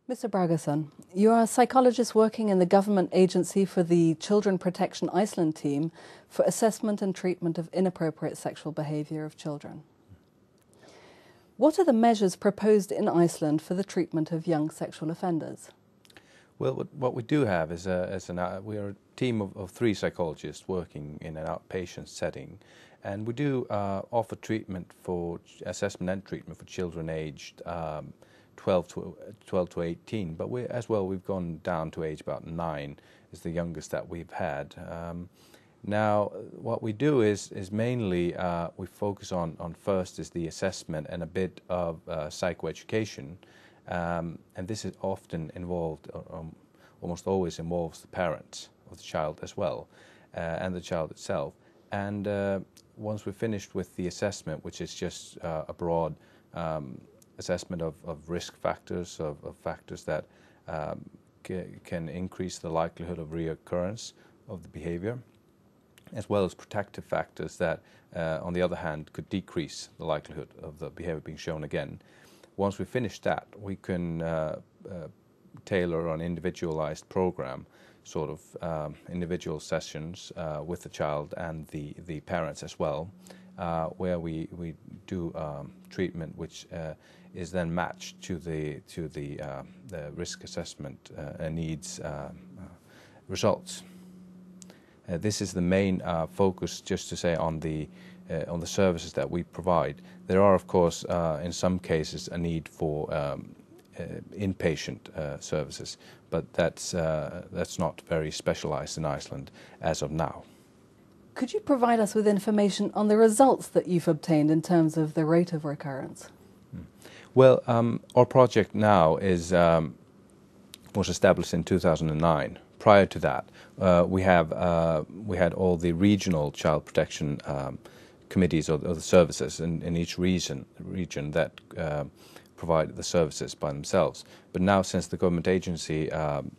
Mr Bragason, you are a psychologist working in the government agency for the Children Protection Iceland team for assessment and treatment of inappropriate sexual behaviour of children. What are the measures proposed in Iceland for the treatment of young sexual offenders? Well, what we do have is we are a team of 3 psychologists working in an outpatient setting, and we do offer treatment for assessment and treatment for children aged 12 to 18, but we've gone down to age about 9 is the youngest that we've had. Now, what we do is mainly we focus on first is the assessment and a bit of psychoeducation, and this is often involved, almost always involves the parents of the child as well, and the child itself. And once we're finished with the assessment, which is just a broad assessment of risk factors, of factors that can increase the likelihood of recurrence of the behavior, as well as protective factors that, on the other hand, could decrease the likelihood of the behavior being shown again. Once we finish that, we can tailor an individualized program, sort of individual sessions with the child and the parents as well, where we do treatment which is then matched to the risk assessment needs results. This is the main focus, just to say, on the services that we provide. There are, of course, in some cases, a need for inpatient services, but that's not very specialized in Iceland as of now. Could you provide us with information on the results that you've obtained in terms of the rate of recurrence? Well, our project now was established in 2009. Prior to that, we had all the regional child protection committees or the services in each region that provide the services by themselves. But now, since the government agency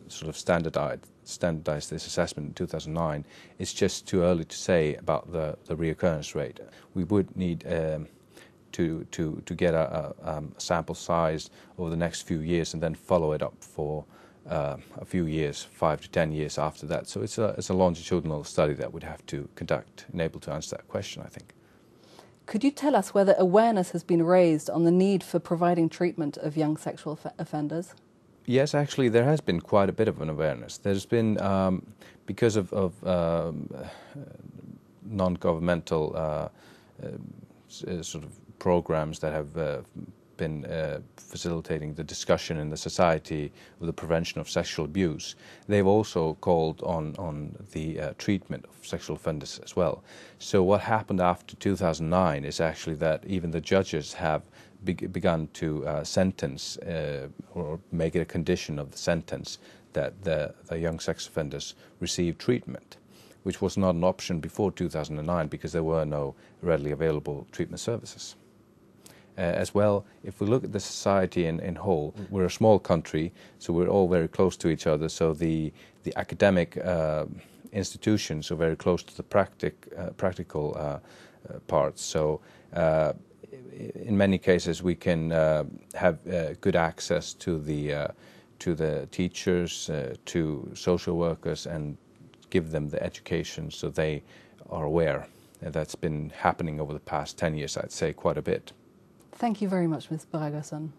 sort of standardized this assessment in 2009, it's just too early to say about the reoccurrence rate. We would need to get a sample size over the next few years and then follow it up for a few years, 5 to 10 years after that. So it's a longitudinal study that we'd have to conduct and able to answer that question, I think. Could you tell us whether awareness has been raised on the need for providing treatment of young sexual offenders? Yes, actually, there has been quite a bit of an awareness. There's been, because of non-governmental sort of programs that have been facilitating the discussion in the society of the prevention of sexual abuse, they've also called on the treatment of sexual offenders as well. So what happened after 2009 is actually that even the judges have begun to sentence or make it a condition of the sentence that the young sex offenders receive treatment, which was not an option before 2009 because there were no readily available treatment services. As well, if we look at the society in whole, we're a small country, so we're all very close to each other, so the academic institutions are very close to the practical parts. So in many cases we can have good access to the teachers, to social workers, and give them the education so they are aware. And that's been happening over the past 10 years, I'd say, quite a bit. Thank you very much, Ms. Bragason.